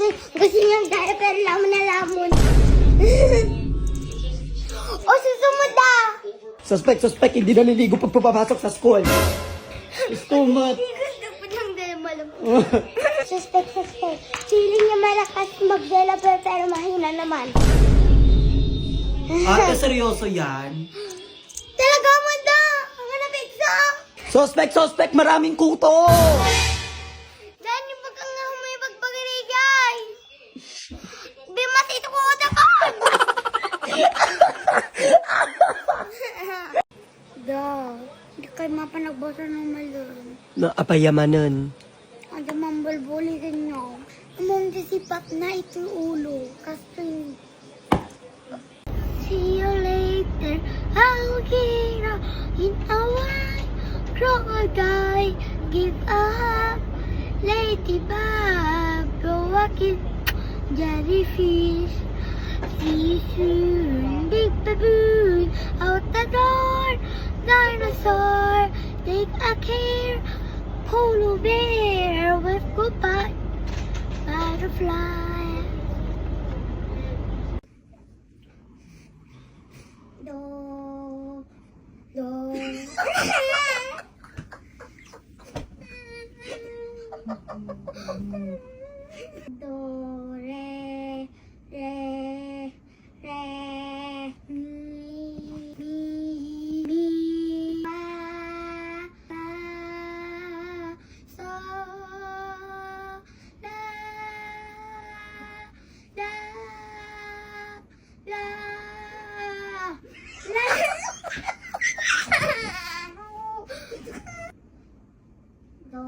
Gusto niyang diaper, lamon na lamon. O, susumod na. Suspect, hindi naliligo pag papapasok sa school. Stomach. Gusto po niyang dalaman. Suspect. Feeling niya malakas mag-diaper pero mahina naman. Ate, seryoso yan? Talaga, Amanda! Ang nabigsa! Suspect, maraming kuto! Dahil yung bagang nga may magpagirigay! Bimas ito ko ko! Hindi kayo mapanagbasa ng malun. Naapayamanan. Ang damambal-buli ganyo. Among disipat na ito ulo. Kasi... See you later, alligator in a white crocodile. Give a hug, ladybug, go walking, jellyfish. See you soon, big baboon, out the door, dinosaur, take a care, polar bear, with goodbye, butterfly. Do, re, mi, fa, so, do,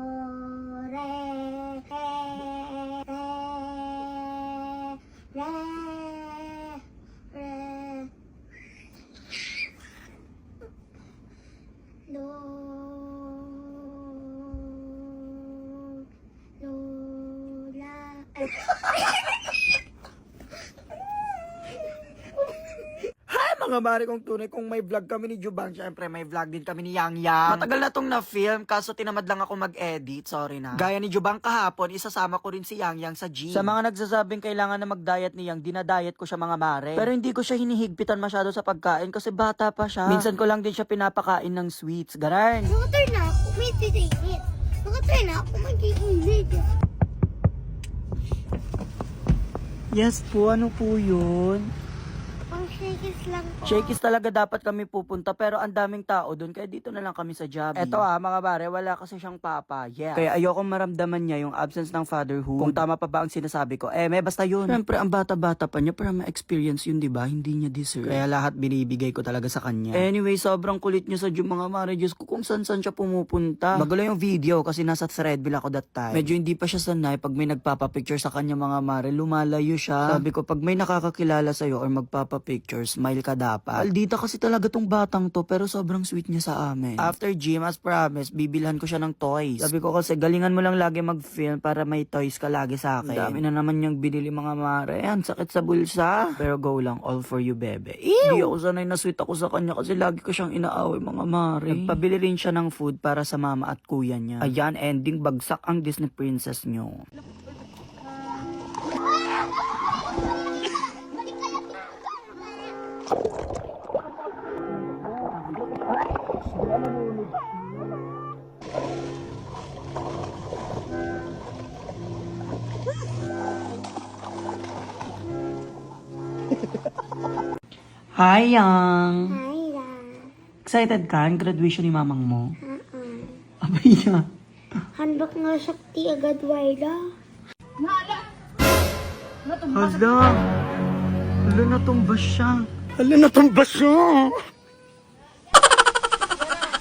Hi mga mare kong tunay, kung may vlog kami ni Jubang, syempre may vlog din kami ni Yang Yang. Matagal na tong na-film, kaso tinamad lang ako mag-edit, sorry na. Gaya ni Jubang kahapon, isasama ko rin si Yang Yang sa gym. Sa mga nagsasabing kailangan na mag-diet ni Yang, dinadiet ko siya mga mare. Pero hindi ko siya hinihigpitan masyado sa pagkain kasi bata pa siya. Minsan ko lang din siya pinapakain ng sweets, ganun. Nakatry na ako, may titiinit. Nakatry na ako, mag-iinit. Yes po, ano po yun? Pang shakes lang po. Shakey's talaga dapat kami pupunta pero ang daming tao doon kaya dito na lang kami sa Jabi. Eto mga bare, wala kasi siyang papa. Yes. Kaya ayokong maramdaman niya yung absence ng fatherhood. Kung tama pa ba ang sinasabi ko, may basta yun. Siyempre ang bata-bata pa niya para ma-experience yun, diba? Hindi niya deserve. Kaya lahat binibigay ko talaga sa kanya. Anyway, sobrang kulit niya sa mga mare. Diyos ko kung saan siya pumupunta. Magulo yung video kasi nasa Threadville ako that time. Medyo hindi pa siya sanay pag may nagpapapicture sa kanya mga mare. Lumalayo siya. Sabi ko pag may nakakakilala sa'yo or magpapapicture, smile ka dapat. Maldita kasi talaga tong batang to pero sobrang sweet niya sa amin. After gym, as promised, bibilhan ko siya ng toys. Sabi ko kasi galingan mo lang lagi mag-film para may toys ka lagi sa akin. Dami na naman niyang binili mga mare. Yan, sakit sa bulsa. Pero go lang, all for you, bebe. Hindi ako sanay na sweet ako sa kanya kasi lagi ko siyang inaaway mga mare. Nagpabili rin siya ng food para sa mama at kuya niya. Ayan, ending bagsak ang Disney princess niyo. Hi, Yang! Hi, La. Excited ka? Ang graduation ni mamang mo? Abay niya. Handok nga sakti agad, Wayla. Hala! Hala, natumba siya. Hala, natumba siya!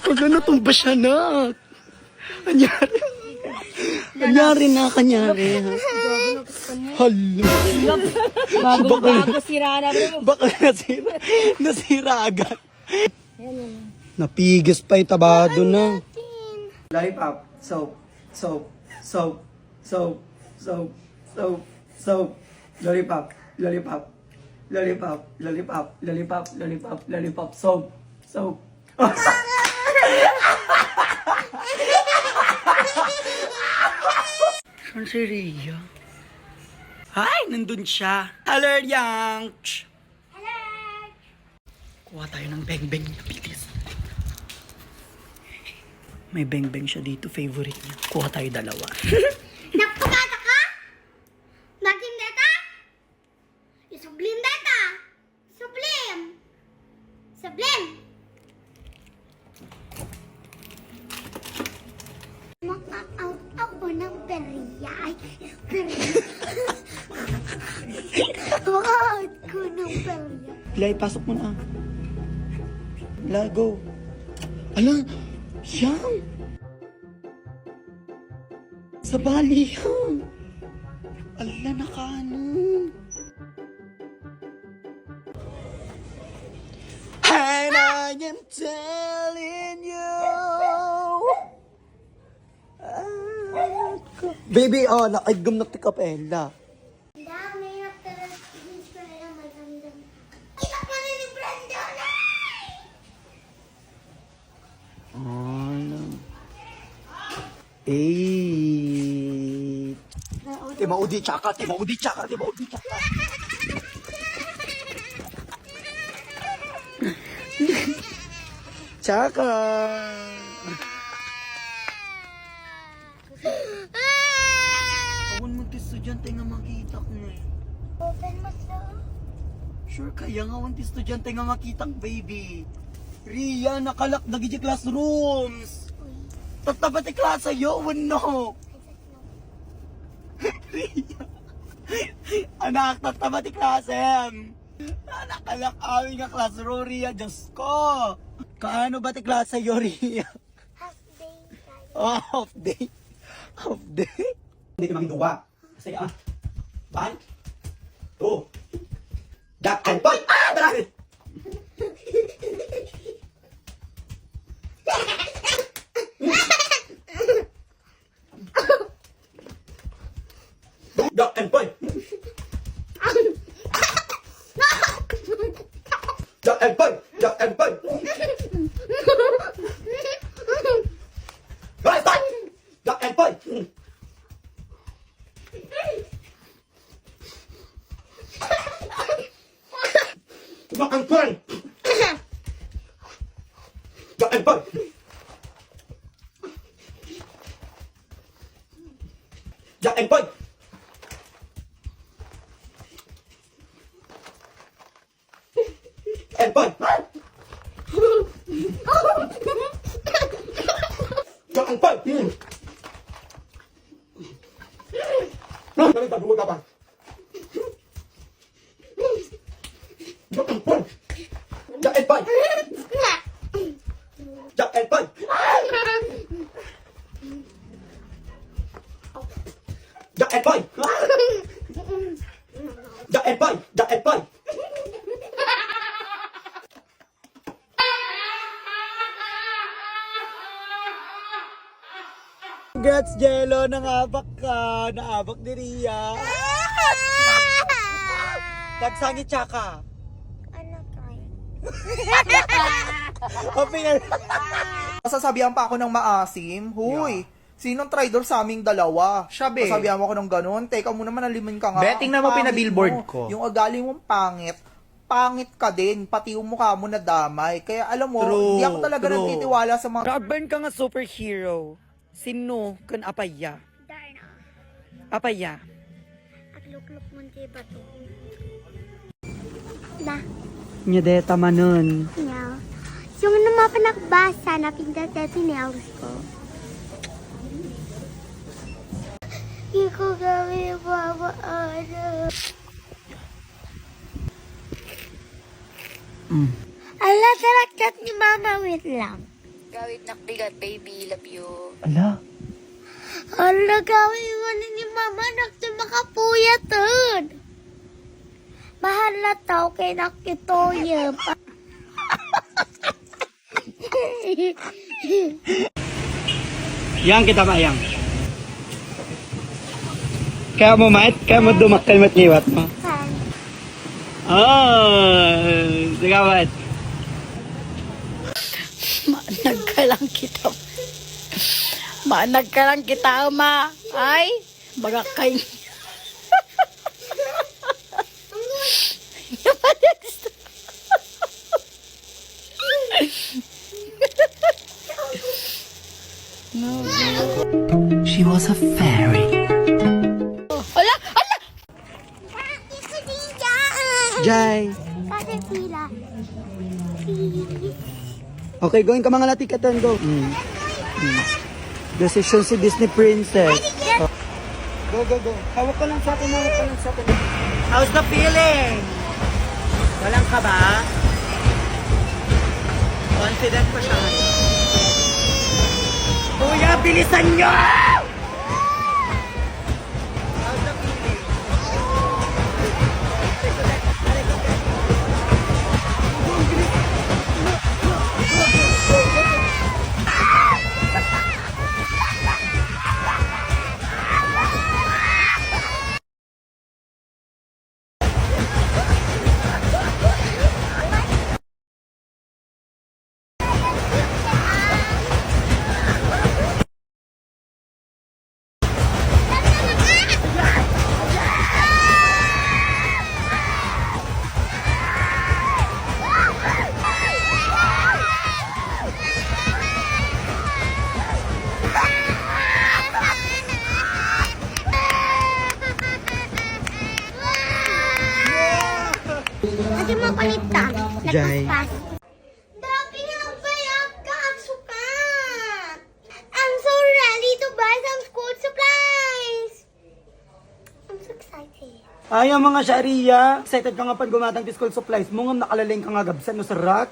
Hala, natumba siya, nak! Anyari? Anyari na, kanyari. Hala! Bago sira na bro. Baka nasira. Nasira agad. Napigis pa itabado na. Lollipop, soap, soap, soap, soap, soap, soap, soap, lollipop, lollipop, lollipop, lollipop, lollipop, lollipop, lollipop, soap, soap. Saan si Rhea? Hi! Nandun siya. Hello, Yang! Hello! Kuha tayo ng beng-beng na bilis. May beng-beng siya dito, favorite niya. Kuha tayo dalawa. Nagpagata ka? Naging data? Isublim data? Sublim! Sublim! Maka-out ako ng periya. Ay, periya. Maka-out ko ng periya. Lay, pasok mo na. La, go. Alam, Yang! Sa bali, Yang! Ala, nakaano. And I am telling you. Baby, oh, nakaigam na tikap, Ella. Dami na pero hindi ko alam maganda. Kita pa rin ni Brandon! Ano? 8. Timaudi tsaka. Tsaka. Awan mo ti estudyante nga makita ko nga. Open mo sa... Sure kaya nga awan ti estudyante nga makita ko, baby. Ria, nakalak na gigi classrooms. Tatabat ti klasa yo, no. Ria. Anak, tatabat ti klasem. Nakalak amin nga classroom, Ria. Diyos ko. Kaano ba ti klasa yo, Ria? Half day tayo. Oh, half day. Half day? Hindi ka magduwa. Kasi One. Two. Duck and point. Dali! Duck and point. Duck and point. Duck and point. Right, stop! Duck and point. Duck and point. Duck and point. Duck and point. And point. Duck and point. Dali, taduwa ka pa. Duck and point. Duck and point. Duck and point. Duck and point. Duck and point. Duck and point. Congrats, Jello! Nangabak ka! Naabak ni Ria! Nagsangit siya ka! Ano tayo? Opingan! Sasabihan pa ako ng maasim. Huy, sinong traidor sa aming dalawa? Siya, be. Sasabihan mo ako ng ganun. Teka muna, manalimin ka nga. Be, tingnan Ang mo pangit pinabillboard mo. ko. Yung ugali mong pangit, pangit ka din. Pati yung mukha mo nadamay. Kaya alam mo, True, hindi ako talaga true. nagtitiwala sa mga... Rodburn ka nga superhero. Sino kan apaya? Darna. Apaya? At lukluk mo ba to? Na. Nya de tamanon. Nya. Yung naman pa nakbasa na pindatet nails ko. Hindi ko gawin babaan. Ala, taraktat ni Mama. Wait lang. Gawit nakbigat, baby. Love you. Ala? Ala, gawin mo ni Mama. Naksimakapuyaton. Mahal na tao kay nakitoya pa. Yang kita ba yang? Kaya mo mat? Kaya mo dumakal mat liwat mo? Oh, sige mat. Manag ka lang kita, ma. Ay, bagakay. she was a fairy. Ito din dyan. Jai. Caterpillar. Okay, going ka mga latikatan, go. Decision si Disney Princess. Go, go, go. Hawak ka lang sa akin, hawak ka lang sa akin. How's the feeling? Walang ka ba? Confident pa siya. Kuya, bilisan nyo! How's the feeling? Kasi makulit ka. Jai. Nagpaspas. Dami nga bayag ka ang sukat. I'm so ready to buy some school supplies. I'm so excited. Ayaw mga Sharia. Excited ka nga pag gumatang school supplies mo nga nakalaling ka nga gabsan no sa rack.